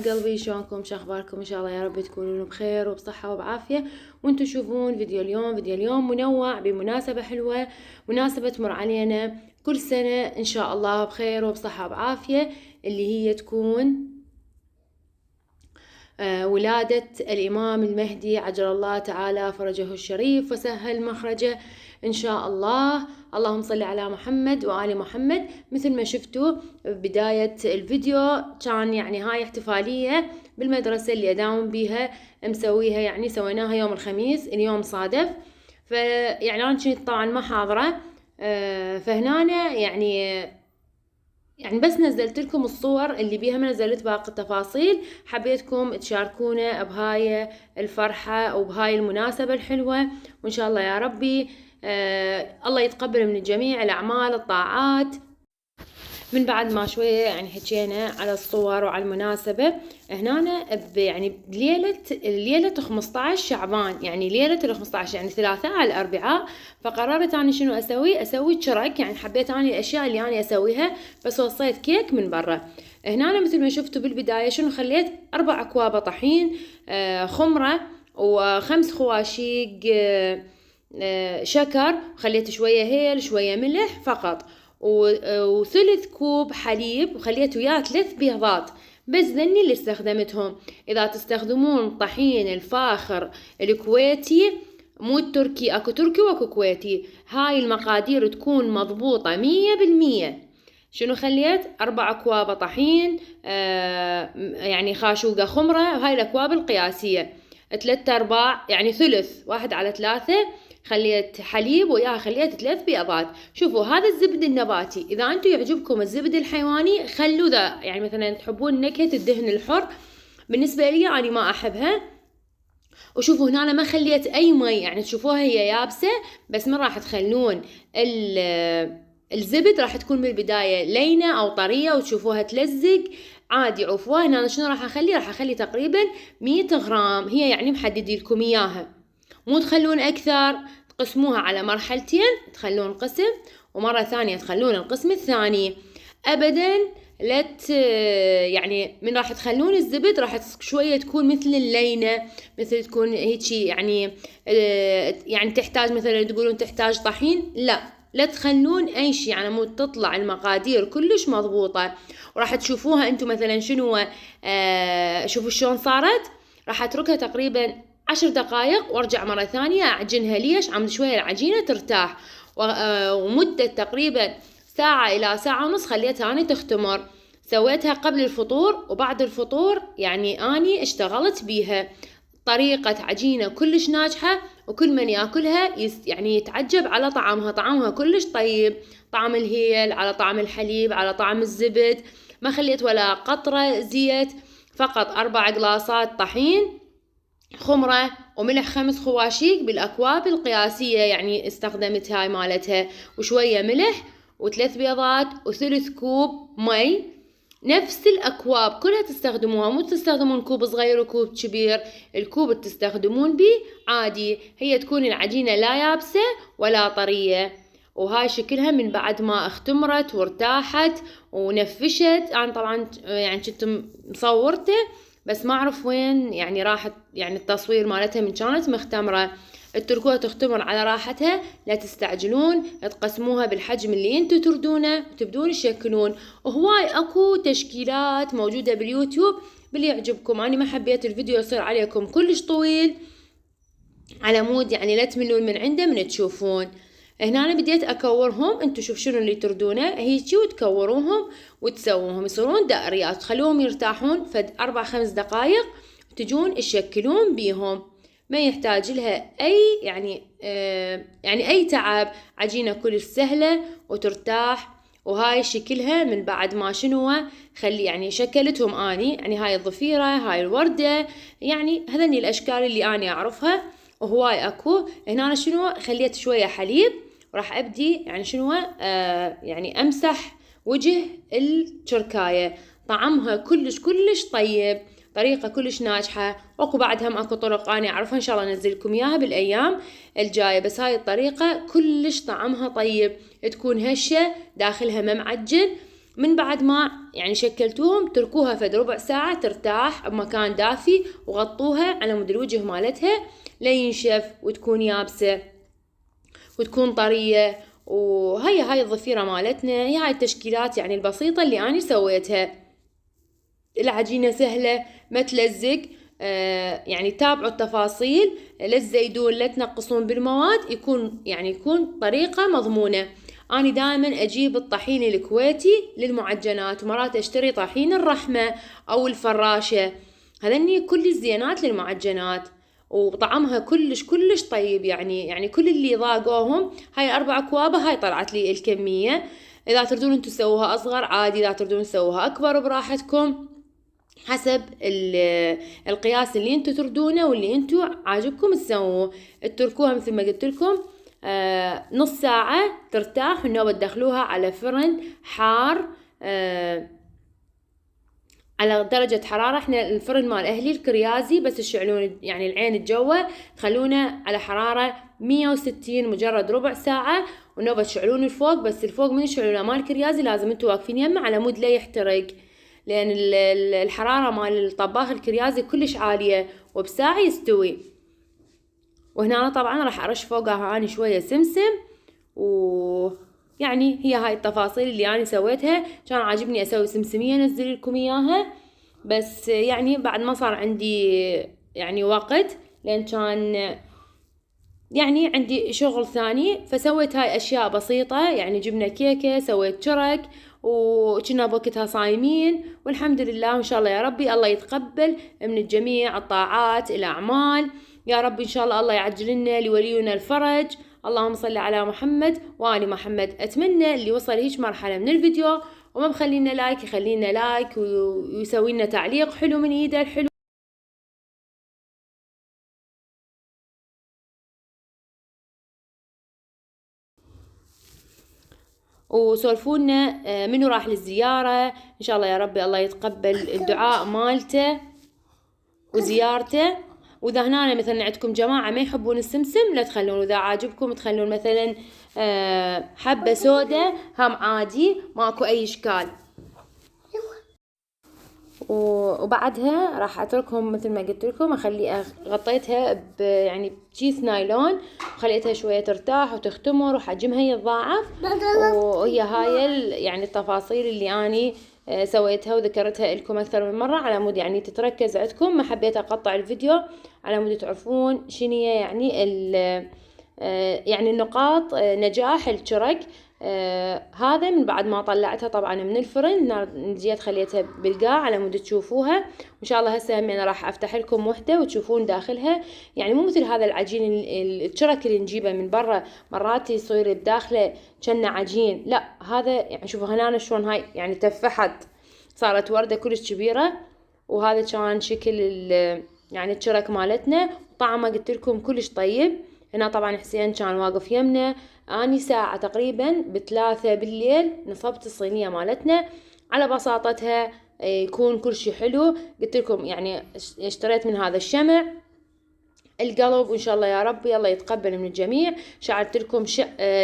قلبي شلونكم؟ شو اخباركم؟ ان شاء الله يا رب تكونون بخير وبصحة وبعافية، وانتم تشوفون فيديو اليوم منوع بمناسبة حلوة، مناسبة تمر علينا كل سنة ان شاء الله بخير وبصحة وبعافية، اللي هي تكون ولادة الإمام المهدي عجل الله تعالى فرجه الشريف وسهل مخرجه إن شاء الله. اللهم صل على محمد وآل محمد. مثل ما شفتوا بداية الفيديو كان يعني هاي احتفالية بالمدرسة اللي أداوم بيها مسويها، يعني سويناها يوم الخميس، اليوم صادف فيعني أنا كنت طبعا ما حاضرة، فهنا يعني بس نزلت لكم الصور اللي بيها، ما نزلت باقي التفاصيل. حبيتكم تشاركونا بهاي الفرحة وبهاي المناسبة الحلوة، وإن شاء الله يا ربي الله يتقبل من الجميع الأعمال الطاعات. من بعد ما شوية يعني حكينا على الصور وعلى المناسبة، هنا يعني ليلة 15 شعبان، يعني ليلة 15 يعني ثلاثاء على الأربعاء، فقررت أنا شنو أسوي شرك، يعني حبيت أنا الأشياء اللي أنا أسويها، بس وصيت كيك من برا. هنا مثل ما شفتوا بالبداية شنو خليت 4 أكواب طحين، خمرة و5 خواشيق شكر، خليت شوية هيل شوية ملح فقط، وثلث كوب حليب، وخليت وياه 3 بيضات، بس ذني اللي استخدمتهم. إذا تستخدمون طحين الفاخر الكويتي مو التركي، اكو تركي واكو كويتي، هاي المقادير تكون مضبوطة 100%. شنو خليت 4 أكواب طحين، يعني خاشوقة خمرة، وهاي الأكواب القياسية 3/4 يعني ثلث 1/3. خليت حليب وياها خليت 3 بيضات. شوفوا هذا الزبد النباتي، إذا أنتم يعجبكم الزبد الحيواني خلوا ذا، يعني مثلا تحبون نكهة الدهن الحر، بالنسبة لي أنا ما أحبها. وشوفوا هنا أنا ما خليت أي مي، يعني تشوفوها هي يابسة، بس من راح تخلون الزبد راح تكون بالبداية لينة أو طرية وتشوفوها تلزق عادي. عفوا هنا أنا شنو راح أخلي تقريبا 100 غرام، هي يعني محددي لكم إياها، مو تخلون أكثر، تقسموها على مرحلتين، تخلون قسم ومرة ثانية تخلون القسم الثاني أبدا. يعني من راح تخلون الزبد راح شوية تكون مثل اللينة، مثل تكون هيجي يعني تحتاج مثلا تقولون تحتاج طحين، لا تخلون أي شيء، يعني مو تطلع المقادير كلش مضبوطة. وراح تشوفوها أنتم مثلا شنو، شوفوا شلون صارت. راح أتركها تقريبا 10 دقائق وارجع مرة ثانية أعجنها. ليش؟ عمد شوية العجينة ترتاح، ومدة تقريبا ساعة إلى ساعة ونص خليتها أنا تختمر. سويتها قبل الفطور وبعد الفطور، يعني أني اشتغلت بيها. طريقة عجينة كلش ناجحة، وكل من ياكلها يعني يتعجب على طعمها كلش طيب، طعم الهيل على طعم الحليب على طعم الزبد، ما خليت ولا قطرة زيت، فقط 4 قلاصات طحين، خمرة وملح 5 خواشيق بالأكواب القياسية، يعني استخدمت هاي مالتها، وشوية ملح و3 بيضات وثلث كوب مي. نفس الأكواب كلها تستخدموها، مو تستخدمون كوب صغير وكوب كبير، الكوب اللي تستخدمون بيه عادي، هي تكون العجينة لا يابسة ولا طرية. وهاي شكلها من بعد ما اختمرت وارتاحت ونفشت. أنا طبعا يعني كنت مصورته بس ما أعرف وين يعني راحت، يعني التصوير مالتها من كانت مختمرة. اتركوها تختمر على راحتها، لا تستعجلون، تقسموها بالحجم اللي انتو تردونه وتبدون تشكلون. وهواي اكو تشكيلات موجودة باليوتيوب باللي يعجبكم. انا ما حبيت الفيديو يصير عليكم كلش طويل على مود يعني لا تملون من عنده من تشوفون. هنا أنا بديت أكورهم، انتو شوف شنو اللي تردونه هيجي، وتكوروهم وتسووهم يصيرون دائريات، تخلوهم يرتاحون فد 4-5 دقائق وتجون تشكلون بيهم. ما يحتاج لها أي يعني أي تعب، عجينة كلش سهلة وترتاح. وهاي شكلها من بعد ما شنو خلي يعني شكلتهم أني، يعني هاي الضفيرة هاي الوردة، يعني هذني الأشكال اللي أنا أعرفها، وهواي أكو. هنا أنا شنو خليت شوية حليب، وراح أبدي يعني شنو يعني أمسح وجه الشركاية. طعمها كلش طيب، طريقة كلش ناجحة. واكو بعد هم اكو طرق انا اعرفها، ان شاء الله انزلكم اياها بالايام الجاية، بس هاي الطريقة كلش طعمها طيب، تكون هشة داخلها ما معجن، من بعد ما يعني شكلتوهم تركوها فد ربع ساعة ترتاح بمكان دافي، وغطوها على مود الوجه مالتها لينشف وتكون يابسة وتكون طرية. وهي الضفيرة مالتنا، هي هاي التشكيلات يعني البسيطة اللي أنا سويتها. العجينة سهلة ما تلزق، يعني تابعوا التفاصيل، لا تزيدون لا تنقصون بالمواد، يكون طريقة مضمونة. أنا دائما أجيب الطحين الكويتي للمعجنات، ومرات أشتري طحين الرحمة أو الفراشة، هذني كل الزينات للمعجنات، وطعمها كلش طيب. يعني كل اللي ضاقوهم هاي 4 أكواب، هاي طلعت لي الكمية. إذا تردون انتو تسووها أصغر عادي، إذا تردون تسووها أكبر براحتكم، حسب القياس اللي انتو تردونه واللي انتو عاجبكم تسووه. تتركوها مثل ما قلت لكم نص ساعة ترتاح، والنوبة تدخلوها على فرن حار على درجة حرارة. احنا الفرن مال اهلي الكريازي، بس تشعلون يعني العين الجوة خلونه على حرارة 160 مجرد ربع ساعة، ونوبة تشعلون الفوق. بس الفوق من تشعلونه مال الكريازي لازم انتو واقفين يمه على مود لا يحترق، لان الحرارة مال الطباخ الكريازي كلش عالية، وبساعة يستوي. وهنا أنا طبعا راح ارش فوقها اني شوية سمسم. يعني هي هاي التفاصيل اللي أنا سويتها. كان عاجبني أسوي سمسمية أنزل لكم إياها، بس يعني بعد ما صار عندي يعني وقت، لأن كان يعني عندي شغل ثاني، فسويت هاي أشياء بسيطة. يعني جبنا كيكة، سويت شرك، وكنا بوقتها صايمين، والحمد لله. وإن شاء الله يا ربي الله يتقبل من الجميع الطاعات الأعمال يا رب. إن شاء الله الله يعجل لنا لولينا الفرج. اللهم صل على محمد وآل محمد. أتمنى اللي وصل هيك مرحلة من الفيديو وما مخلينا لايك يخلينا لايك، ويسوي لنا تعليق حلو من إيده الحلو، وسولفونا منو راح للزيارة. إن شاء الله يا ربي الله يتقبل الدعاء مالته وزيارته. وإذا هنا مثلا عندكم جماعة ما يحبون السمسم لا تخلون، إذا عاجبكم تخلون مثلا حبة سودة هم عادي، ماكو أي إشكال. وبعدها راح اتركهم مثل ما قلت لكم، غطيتها يعني بكيس نايلون، وخليتها شويه ترتاح وتختمر وحجمها يتضاعف. وهي هاي يعني التفاصيل اللي اني سويتها وذكرتها لكم اكثر من مره على مود يعني تتركز عندكم. ما حبيت اقطع الفيديو على مود تعرفون شنو يعني يعني النقاط نجاح الشرك. هذا من بعد ما طلعتها طبعا من الفرن، جيت خليتها بالقاع على مود تشوفوها. وان شاء الله هسه هم انا راح افتح لكم وحده وتشوفون داخلها. يعني مو مثل هذا العجين الشرك اللي نجيبه من برا، مرات يصير بداخله كأنه عجين، لا هذا يعني شوفوا هنا شلون هاي يعني تفحت صارت ورده كلش كبيره. وهذا كان شكل يعني الشرك مالتنا، طعمه قلت لكم كلش طيب. هنا طبعا حسين كان واقف يمنا. اني ساعة تقريبا ب3 بالليل نصبت الصينية مالتنا على بساطتها، يكون كل شي حلو. قلت لكم يعني اشتريت من هذا الشمع القلب، وان شاء الله يا ربي الله يتقبل من الجميع. شعلت لكم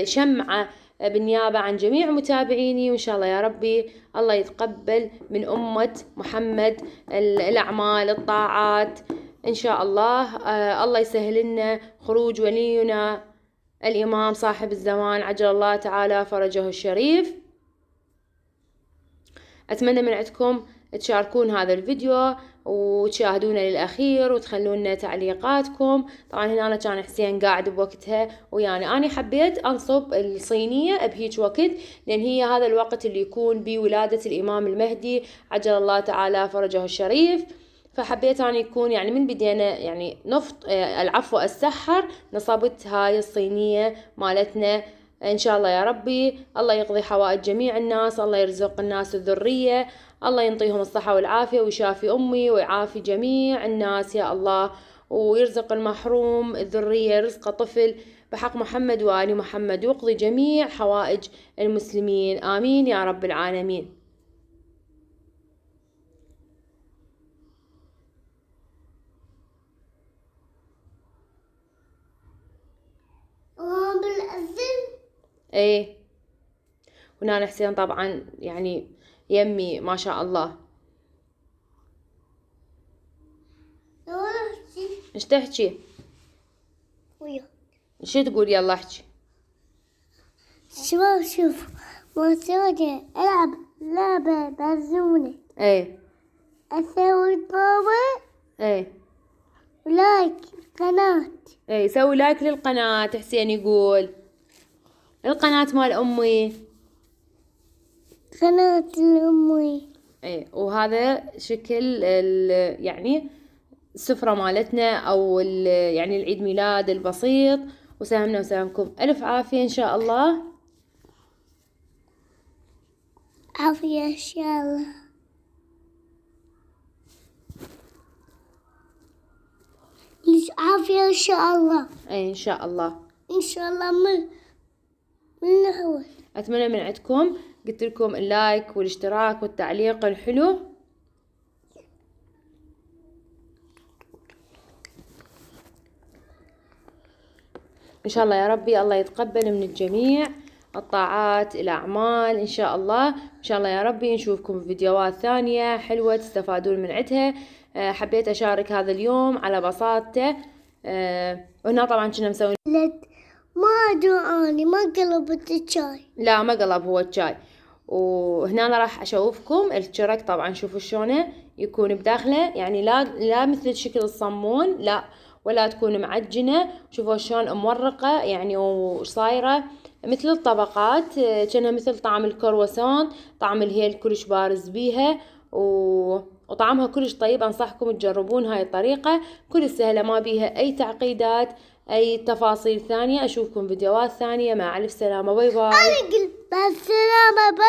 شمعة بالنيابة عن جميع متابعيني، وإن شاء الله يا ربي الله يتقبل من أمة محمد الأعمال الطاعات إن شاء الله. الله يسهل لنا خروج ولينا الإمام صاحب الزمان عجل الله تعالى فرجه الشريف. أتمنى من عندكم تشاركون هذا الفيديو وتشاهدونه للأخير وتخلونا تعليقاتكم. طبعا هنا أنا كان حسين قاعد بوقتها ويعني أنا حبيت أنصب الصينية بهيج وقت، لأن هي هذا الوقت اللي يكون بولادة الإمام المهدي عجل الله تعالى فرجه الشريف. فحبيت أن يكون يعني من بدينا يعني العفو السحر نصبت هاي الصينية مالتنا. إن شاء الله يا ربي الله يقضي حوائج جميع الناس، الله يرزق الناس الذرية، الله ينطيهم الصحة والعافية ويشافي أمي ويعافي جميع الناس يا الله، ويرزق المحروم الذرية رزق طفل بحق محمد وآل محمد، ويقضي جميع حوائج المسلمين آمين يا رب العالمين. ايه. هنا حسين طبعا يعني يمي ما شاء الله. ايش تحكي؟ شو تقول؟ يلا احكي. شوف مسوي ألعب لعبة بزونة. ايه أسوي بابا ايه لايك قناة. ايه سوي لايك للقناة. حسين يقول القناة مال امي. قناة الأمي. ايه وهذا شكل يعني السفرة مالتنا او يعني العيد ميلاد البسيط. وساهمنا وساهمكم الف عافية ان شاء الله. عافية إن شاء الله. عافية إن شاء الله. ايه ان شاء الله. إن شاء الله من نحوه. اتمنى من عندكم قلت لكم اللايك والاشتراك والتعليق الحلو. ان شاء الله يا ربي الله يتقبل من الجميع الطاعات الأعمال إن شاء الله. إن شاء الله يا ربي نشوفكم في فيديوهات ثانية حلوة تستفادون من عدها. حبيت أشارك هذا اليوم على بساطته. وهنا طبعا كنا مسوين ما أدري ما قلبت الشاي. لا ما قلب هو الشاي. وهنا أنا راح أشوفكم الشرك. طبعا شوفوا شلونه يكون بداخله يعني لا مثل شكل الصمون لا ولا تكون معجنة. شوفوا شلون مورقة يعني وصايرة مثل الطبقات كأنها مثل طعم الكرواسون. طعم الهيل كلش بارز بيها وطعمها كلش طيب. أنصحكم تجربون هاي الطريقة كلش سهلة ما بيها أي تعقيدات أي تفاصيل ثانية. أشوفكم فيديوهات ثانية مع ألف سلامة. باي باي. بالسلامة. باي.